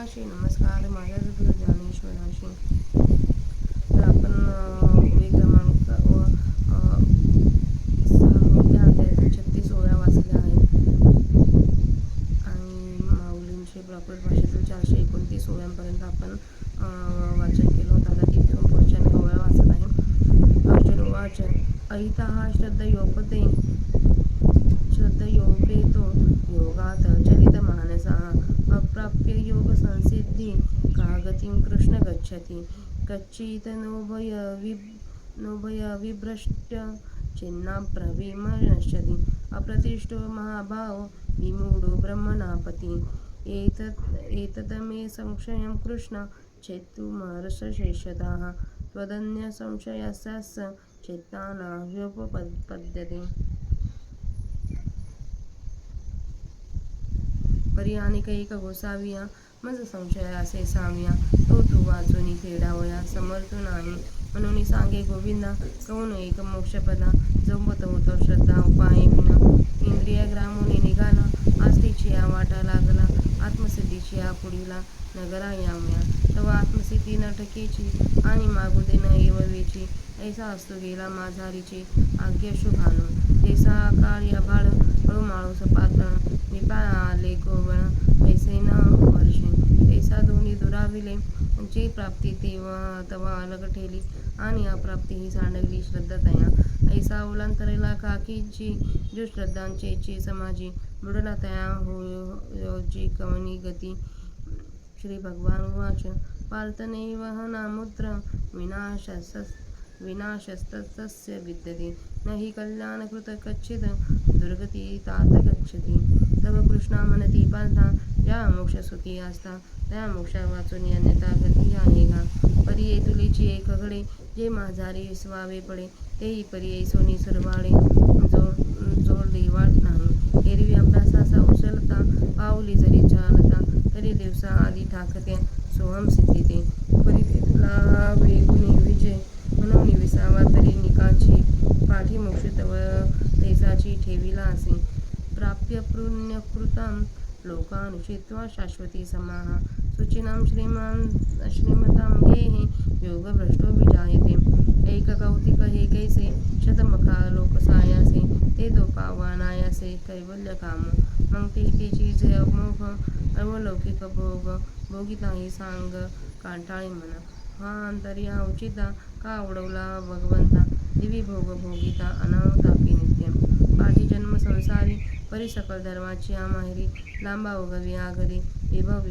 ज्ञानेश्वराशी नमस्कार. माझ्या गुरु ज्ञानेश्वराशी. तर आपण ओळी क्रमांक व 6व्या अध्यायाच्या 36 वाचल्या आहेत आणि माऊलींचे प्राकृत भाषेतील 429 ओव्यांपर्यंत आपण वाचन केलं होतं. आता तिथून पुढच्या 9व्या वाचत आहे. अर्जुन वाच ऐताः श्रद्धयोपेतो योगात चलित मानसः अप्राप्य योग संसिद्धी का गतिं कृष्ण गच्छति कच्चित् नोभय विभ्रष्ट छिन्नाप्रविमर्शति अप्रतिष्ठो महाभाव विमूढो ब्रह्मणापति एतत् मे संशयं कृष्ण छेत्तुमर्हसि त्वदन्य संशयस्य चेतना व्युपपद्यते. परी आणि एक गोसाविया मज संशय असे सामिया तो तू वाचून खेडावया समर्थ नाही म्हणून सांगे गोविंदा कौन एक मोक्षपदा जमत होतो श्रद्धा उपाय विना इंद्रिय ग्रामोनी निघाला आस्तीची या वाटा लागला आत्मसिद्धीची या पुढीला नगरा याम्या तेव्हा आत्मसिद्धी न ठकेची आणि मागुदे न येववेची ऐसा असतो गेला माझारीची आज्ञा शुभानो तेसा काळी आभाळ हळूमाळू सपातळ निपाळ आले कोवळ पैसे न वर्षे तेसा दोन्ही दुराविले जे प्राप्ती तवा अलग ठेली आणि अप्राप्ती ही सांडगली श्रद्धा तया ऐसा ओलांतरेला काकीची जो श्रद्धांचेची समाजी बुडला तया होयोची कवनी गती. श्री भगवान वाच पार्थनैव नामुत्र विनाशस्तस्य विद्यते न हि कल्याणकृत कच्चित् दुर्गती तात गच्छति तव कृष्णा म्हणती पार्था ज्या मोक्ष सुखी असता त्या मोक्षा वाचून अन्यथा गती आहे का. परी तुलेची एक घडे जे माझारी विसवावे पडे तेही परी सोनी सुरवाळे जोडली वाट नाही एरवी अभ्यासाचा उचलता पाऊली जरी चालता तरी दिवसा आधी ठाकते सोहम सिद्धिते परी तुला वेगुनी विजय म्हणून विसावा तरी निकाची पाठी मोक्षितव तेसाची ठेविला असे प्राप्य पुण्यकृतां लोकानुचित्वा शाश्वती समाहा सुचिनां श्रीमतां गेहे योगभ्रष्टो विजायते एक कौतिक हे कैसे शतमखा लोकसायासे ते तो पावानायासे कैवल्य काम मग तेची जे अमोघ अवलौकिक भोग भोगिताही सांग कांटाळी म्हणा हा अंतर्या उचिता का उडवला भगवंता दिवी भोग भोगिता अनावतापी नित्य पाठी जन्म संसारी परी सकल धर्माची आमाहिरी लांबा उगवी आगरी विभव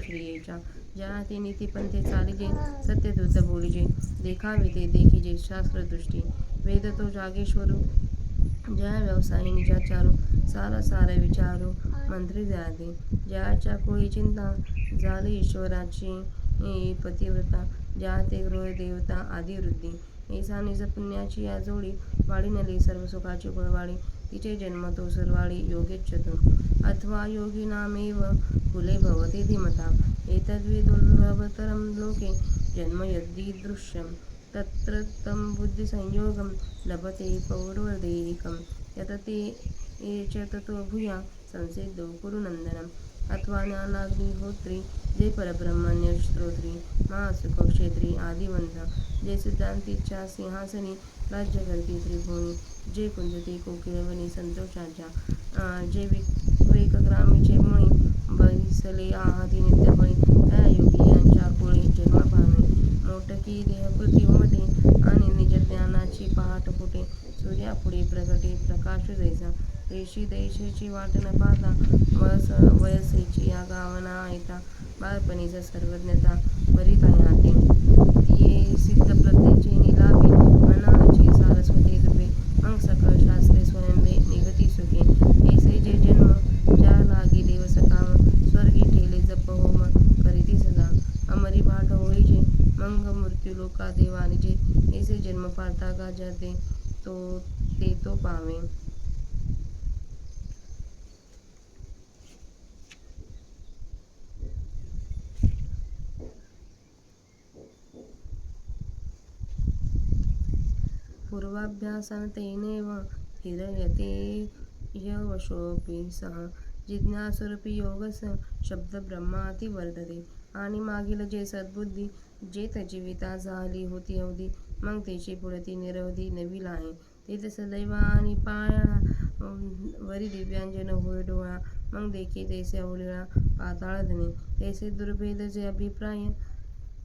श्रियेच्या ज्या ते नीतिपंथे चालिजे सत्यदूत बोलिजे देखावे ते देखिजे शास्त्रदृष्टी वेद तो जागेश्वरू ज्या व्यवसायी निजाचारू सारा विचारू मंत्री द्यादे ज्याच्या कोळी चिंता झाली ईश्वराची पतिव्रता ज्या ते गृह देवता आदी वृद्धी ऐसा निज पुण्याची या जोडी वाढीनली सर्व सुखाची कुळवाडी तिचे जन्म तो सुरवाडी योगेच्छतु अथवा योगिनामेव कुले भवती धीमता एतद्विदुर्लभतरं लोके जन्म यदीदृश्यं तत्र तं बुद्धिसंयोगं लभते पौर्वदेहिकं यतते एचततो भूया संसिद्धो कुरुनन्दनम् अथवा ज्ञानाग्निहोत्री जे परब्रह्मण्य स्तोत्री महासुख क्षेत्री आदिवंत जे सिद्धांतीच्या सिंहासनी राज्य करती त्रिभुवनी जे कुंजते कोकिळवनी संतोषाच्या जे विवेकग्रामीचे मुळी बैसले आहाती नित्यबळी त्या योगी यांच्या कुळी जन्म पावे मोटकी देहकृती उमटे आणि निज ज्ञानाची पहाट फुटे सूर्यापुढे प्रगटे प्रकाश जैसा देशी देशाची वाट न पाहता वयसेची या गावना ऐता बाळपणीचा सर्वज्ञता बरीत आहे ती सिद्ध प्रज्ञेचे निलाभे मनाची सारस्वती दुबे मग सकळ शास्त्रे स्वयंबे निगती सुखे ऐसे जे जन्म ज्या लागी देव सकाम स्वर्गी ठेले जप होम करीती सदा अमरी भाट होईजे मंग मृत्यू लोका देवानिजे ऐसे जन्म पाळता का जाते तो पावे. पूर्वाभ्यासानतेनैव हिरयते यवशोऽपि सः जिज्ञासूरूपी योगस शब्द ब्रह्माती वर्तते. आणि मागील जे सद्बुद्धी जेथ जीविता झाली होती अवधी, मग तेची पुढती निरवधी नवी आहे. तेथे सदैव आणि पाया वरी दिव्यांजन होय डोळा, मग देखी तैसे अवलिळा पाताळ धने. तैसे दुर्भेद जे अभिप्राय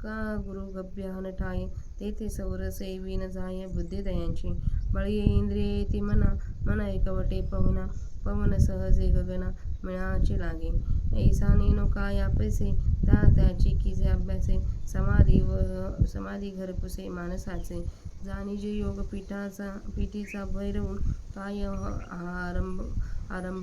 का गुरु गभ्यान ठाय, तेथे सौरस विन जाय बुद्धी दयांची. बळी इंद्रिये ती मना, मन एकवटे पवना, पवन सहजे गगना मिळाचे लागे. ऐसा नेनो काय पैसे, त्या त्याची किजे अभ्यासे, समाधी घरपुसे मानसाचे. जाणी जे योग पीठीचा भैरवून, काय आरंभ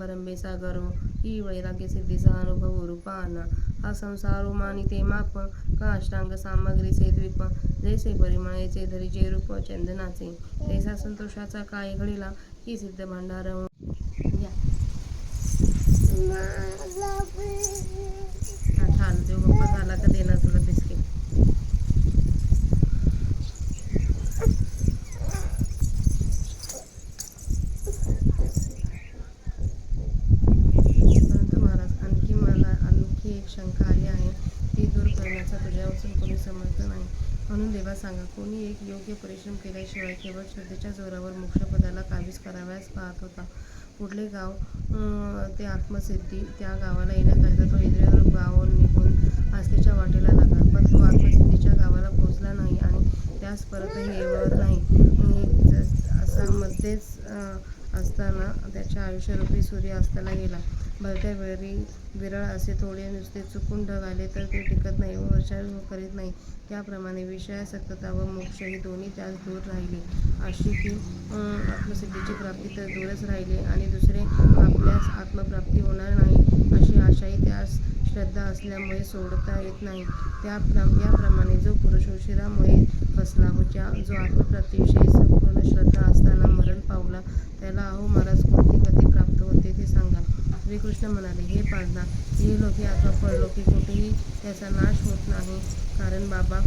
गर्व, ही वैराग्य सिद्धीचा अनुभव रूपाना. हा संसारो मानिते माप, का अष्टांग सामग्रीचे द्वीप, जैसे परिमळेचे धरीचे रूप चंदनाचे. तैसा संतोषाचा काय घडिला, ही सिद्ध भांडार या छान देव बाप्पा झाला का देणार तुला बिस्किट. परंतु महाराज, आणखी एक शंका आली आहे, ती दूर करण्याचा तुझ्यापासून कोणी समर्थ नाही. म्हणून देवा सांगा, कोणी एक योग्य परिश्रम केल्याशिवाय केवळ श्रद्धेच्या जोरावर मोक्षपदाला काबीज करावयास पाहत होता. पुढले गाव ते आत्मसिद्धी. त्या गावाला येण्याकरिता तो इंद्रियरूप गावावरून निघून आस्थेच्या वाटेला लागला. पण तो आत्मसिद्धीच्या गावाला पोहोचला नाही आणि त्यास परतही येवत नाही. असा मध्येच असताना त्याच्या आयुष्यरूपी सूर्य अस्ताला गेला. भलत्या वेळी विरळ असे थोडे नुसते चुकून ढग आले तर ते टिकत नाही व वर्षा करीत नाही. त्याप्रमाणे विषयासक्तता व मोक्ष ही दोन्ही त्यास दूर राहिली. अशी की आत्मसिद्धीची प्राप्ती तर दूरच राहिली आणि दुसरे आपल्यास आत्मप्राप्ती होणार नाही अशी आशाही त्यास श्रद्धा असल्यामुळे सोडता येत नाही. याप्रमाणे जो पुरुष उशिरामुळे फसला व जो आत्मप्राप्तीविषयी संपूर्ण श्रद्धा असताना मरण पावला, त्याला अहो महाराज कोणती गती प्राप्त होते ते सांगा. श्रीकृष्ण म्हणाले, हे पार्था, इहलोकी अथवा परलोकी कुठेही त्याचा नाश होत नाही. कारण बाबा,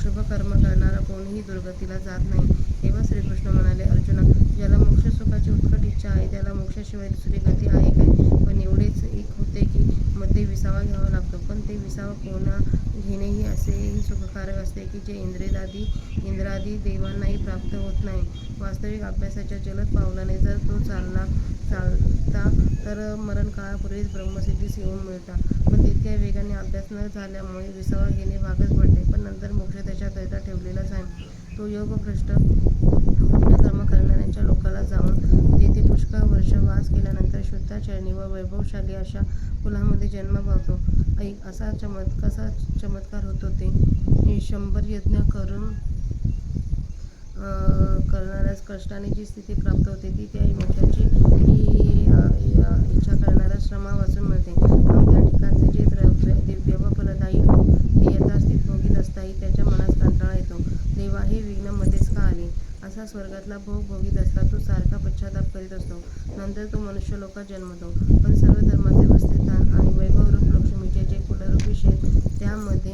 शुभ कर्म करणारा कोणीही दुर्गतीला जात नाही. तेव्हा श्रीकृष्ण म्हणाले, अर्जुना, ज्याला मोक्ष सुखाची उत्कट इच्छा आहे त्याला मोक्षाशिवाय दुसरी गती आहे काय? पण एवढेच एक होते की मध्ये विसावा घ्यावा लागतो. पण ते विसावा कोणा घेणेही असेही सुखकारक असते की जे इंद्रादी देवांनाही प्राप्त होत नाही. वास्तविक अभ्यासाच्या जलद पावलाने जर तो चालता तर मरणकाळापूर्वीच ब्रह्मसिद्धीस येऊन मिळता. पण तितक्या वेगाने अभ्यास न झाल्यामुळे विसावा घेणे भागच पडते. पण नंतर मोक्ष त्याच्याकरिता ठेवलेलाच आहे. तो योगभ्रष्ट पुण्यकर्म करणाऱ्यांच्या लोकाला जाऊन तेथे पुष्कळ वर्ष वास केल्यानंतर शुद्धाचरणी व वैभवशाली अशा कुलामध्ये जन्म पावतो. ऐक, कसा चमत्कार होतो ते. 100 यज्ञ करून करणाऱ्यास कष्टाने जी स्थिती प्राप्त होते ती त्या मोक्षाची इच्छा करणाऱ्या श्रमापासून मिळते. मग त्या ठिकाणचे जे दिव्य व फलदायी भोग ते यथास्थित भोगीत असताही त्याच्या मनास कंटाळा येतो. देवा, हे विघ्न मध्येच का आले? असा स्वर्गातला भोग भोगीत असता तो सारखा पश्चाताप करीत असतो. नंतर तो मनुष्यलोकात जन्मतो. पण सर्व धर्माचे वसतिस्थान आणि वैभवरूप लक्ष्मीचे जे कुलरूपी शेत, त्यामध्ये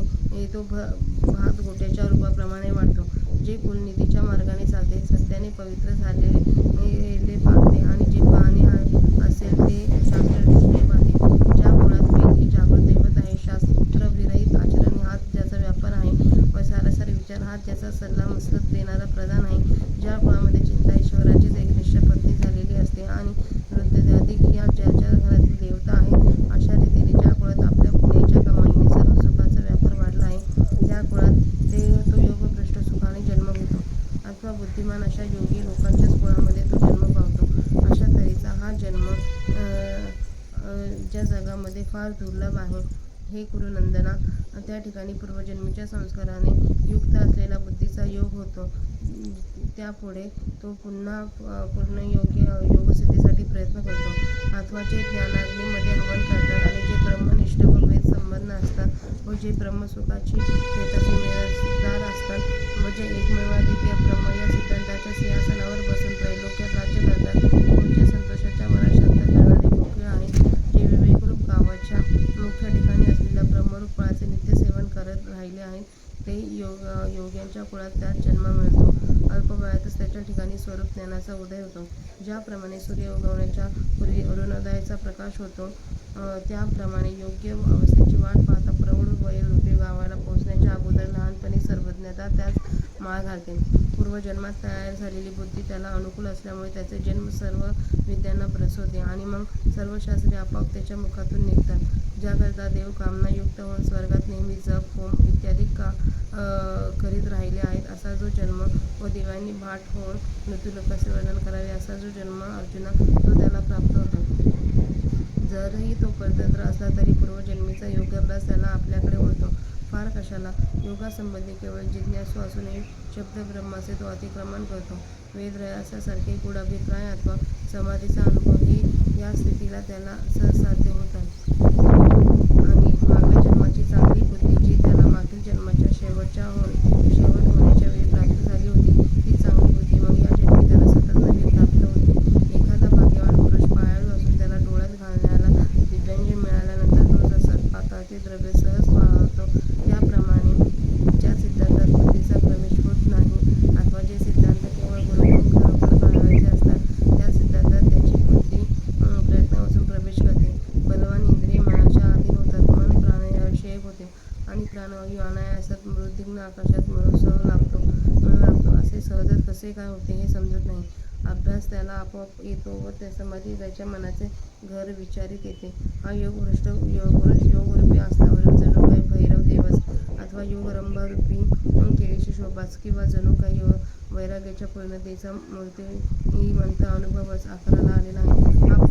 तो भात गोट्याच्या रूपाप्रमाणे वाढतो. जे कुल नीतीच्या मार्गाने चालते, सत्याने पवित्र झालेले पाहते आणि जे पाहणे असेल ते शास्त्रदृष्टीने पाहते, ज्या कुळात वेद ही जागृत दैवत आहे, शास्त्रविरहित आचरण हाच ज्याचा व्यापार आहे व सारासार विचार हाच ज्याचा सल्लामसलत देणारा प्रधान आहे, ज्या कुळामध्ये चिंता ईश्वराचीच एकनिष्ठ पत्नी झालेली असते आणि वृद्धाधिक या ज्याच्या घरातील देवता आहेत, अशा रीतीने ज्या कुळात आपल्या पुण्याच्या कमाईने सर्व सुखाचा व्यापार वाढला आहे, त्या कुळात तो योगभ्रष्ट सुखाने जन्म घेतो. अथवा बुद्धिमान अशा योगी लोकांच्याच कुळामध्ये तो जन्म पावतो. अशा तऱ्हेचा हा जन्म ज्या जगामध्ये फार दुर्लभ आहे. हे कुरुनंदना, त्या ठिकाणी पूर्वजन्मीच्या संस्काराने युक्त असलेला बुद्धीचा योग होतो. त्यापुढे तो पुन्हा पूर्ण योगसिद्धीसाठी प्रयत्न करतो. अथवा जे ज्ञानाग्नीमध्ये हवन करतात आणि जे ब्रह्मनिष्ठ व वेद संपन्न असतात व जे ब्रह्मसुखाची हेताचे मेळदार असतात व जे एकमेवाद्वितीय ब्रह्म या सिद्धांताच्या सिंहासनावर बसून त्रैलोक्यात राज्य करतात व जे संतोषाच्या मनात शांत करणारे मोकळे आहेत, जे विवेकरूप गावाच्या मुख्य ठिकाणी असलेल्या ब्रह्मरूप फळाचे नित्य सेवन करत राहिले आहेत, ते योग्यांच्या कुळात त्यात जन्म मिळतो. अल्प वयातच त्याच्या ठिकाणी स्वरूप ज्ञानाचा उदय होतो. ज्याप्रमाणे सूर्य उगवण्याच्या पूर्वी अरुणोदयाचा प्रकाश होतो, त्याप्रमाणे योग्य अवस्थेची वाट पाहता प्रौढ वयोरूपी गावाला पोहोचण्याच्या अगोदर लहानपणी सर्वज्ञता त्यास माळ घालते. पूर्वजन्मात तयार झालेली बुद्धी त्याला अनुकूल असल्यामुळे त्याचे जन्म सर्व विद्यांना प्रसवते आणि मग सर्व शास्त्रे आपोआप त्याच्या मुखातून निघतात. ज्याकरता देव कामनायुक्त होऊन स्वर्गात नेहमी जप, होम इत्यादी करीत राहिले आहेत, असा जो जन्म व दिव्यांनी भाट होऊन मृत्यूलोकाचे वर्णन करावे असा जो जन्म अर्जुना, तो त्याला प्राप्त होतो. जरही तो परतंत्र असला तरी पूर्वजन्मीचा योग्य अभ्यास त्याला आपल्याकडे ओढतो. फार कशाला, योगासंबंधी केवळ जिज्ञासू असूनही शब्दब्रह्माचे तो अतिक्रमण करतो. वेदरहस्यासारखे गूढ अभिप्राय अथवा समाधीचा अनुभवही या स्थितीला त्याला सहजसाध्य होतात. आणि मागल्या जन्माची चांगली बुद्धी जी त्याला मागील जन्माच्या शेवट होण्याच्या वेळी प्राप्त झाली होती, ती चांगली बुद्धी मग या जन्मी त्याला सतत नवीन प्राप्त होते. एखादा भाग्यवान पुरुष पायाळू असून त्याला डोळ्यात घालण्याला दिव्यांजन मिळाल्यानंतर तो जसं पाताळातील द्रव्य सहज पाहतो, त्याप्रमाणे ज्या सिद्धांतात बुद्धीचा प्रवेश होत नाही अथवा जे सिद्धांत केवळ गुरुकडून खरोखर कळायचे असतात, त्या सिद्धांतात त्याची बुद्धी प्रयत्नापासून प्रवेश करते. बलवान इंद्रिये मनाच्या अधीन होतात. मन प्राणाविषयक होते आणि प्राणवायू अनायासात मृदुग्न आकाशात मिळू लागतो. असे सहजच कसे काय होते हे समजत नाही. अभ्यास त्याला आपोआप येतो व त्या समाधी त्याच्या मनाचे घर विचारीत येते. हा योगभ्रष्ट पुरुष योगरूपी आस्थावरील जणू काही भैरव देवच अथवा योगरंभारूपी केळीची शोभाच किंवा जणू काही वैराग्याच्या पूर्णतेचा मूर्तिमंत अनुभवच आकाराला आलेला आहे. हा